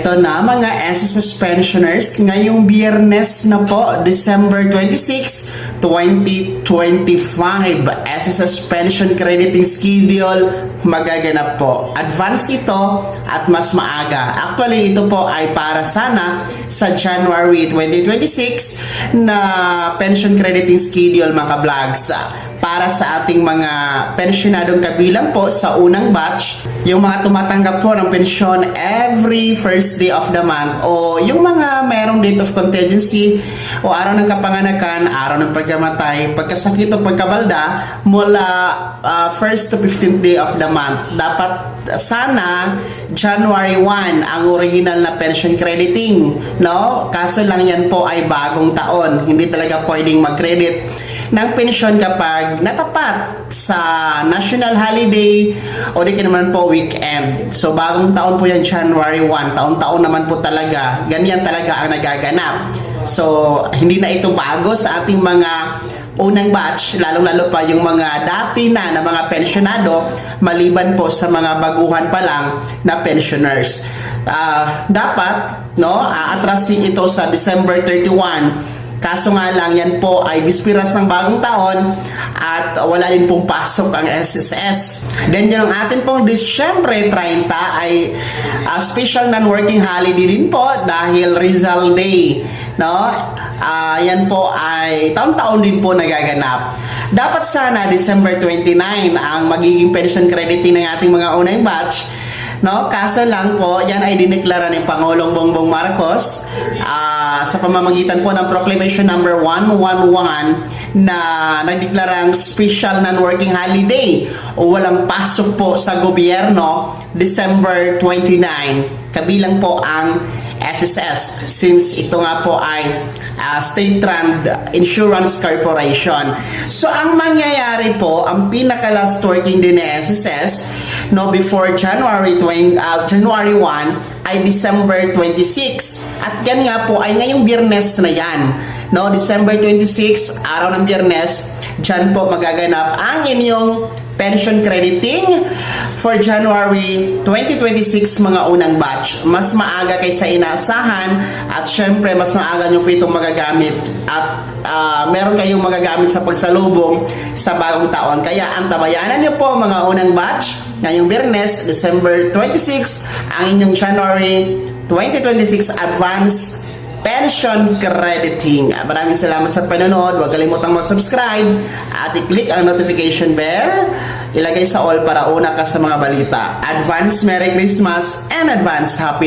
Ito na mga SSS pensioners, ngayong Biyernes na po, December 26, 2025, SSS pension crediting schedule magaganap po. Advance ito at mas maaga. Actually, ito po ay para sana sa January 2026 na pension crediting schedule mga vlogs. Para sa ating mga pensyonadong kabilang po sa unang batch, yung mga tumatanggap po ng pensyon every first day of the month o yung mga mayroong date of contingency o araw ng kapanganakan, araw ng pagkamatay, pagkasakit o pagkabalda mula 1st to 15th day of the month. Dapat sana January 1 ang original na pension crediting, no? Kaso lang yan po ay bagong taon. Hindi talaga pwedeng mag-credit ng pensyon kapag natapat sa national holiday o di naman po weekend. So bagong taon po yan, January 1. Taon-taon naman po talaga. Ganyan talaga ang nagaganap. So hindi na ito bago sa ating mga unang batch, lalong-lalo pa yung mga dati na mga pensyonado, maliban po sa mga baguhan pa lang na pensioners. Dapat, no, aatrasin ito sa December 31. Kaso nga lang, yan po ay bispiras ng bagong taon at wala din pong pasok ang SSS. Then yung atin pong Disyembre 30 ay special non-working holiday din po dahil Rizal Day, no? Yan po ay taon-taon din po nagaganap. Dapat sana December 29 ang magiging pension crediting ng ating mga unang batch, no? Kaso lang po, yan ay dineklara ni Pangulong Bongbong Marcos sa pamamagitan po ng Proclamation number 111 na nagdeklarang special non-working holiday o walang pasok po sa gobyerno December 29. Kabilang po ang SSS since ito nga po ay state-run insurance corporation. So ang mangyayari po, ang pinaka-last working day ni SSS, no, before January 1 ay December 26. At yan nga po ay ngayong Biyernes na yan, no, December 26, araw ng Biyernes. Diyan po magaganap ang inyong pension crediting for January 2026 mga unang batch. Mas maaga kaysa inaasahan at syempre mas maaga nyo po itong magagamit at meron kayong magagamit sa pagsalubong sa bagong taon. Kaya ang tabayanan nyo po mga unang batch ngayong Biyernes, December 26, ang inyong January 2026 advance pension crediting. Maraming salamat sa panonood. Huwag kalimutang mag-subscribe at i-click ang notification bell. Ilagay sa all para una ka sa mga balita. Advance Merry Christmas and Advance Happy New Year!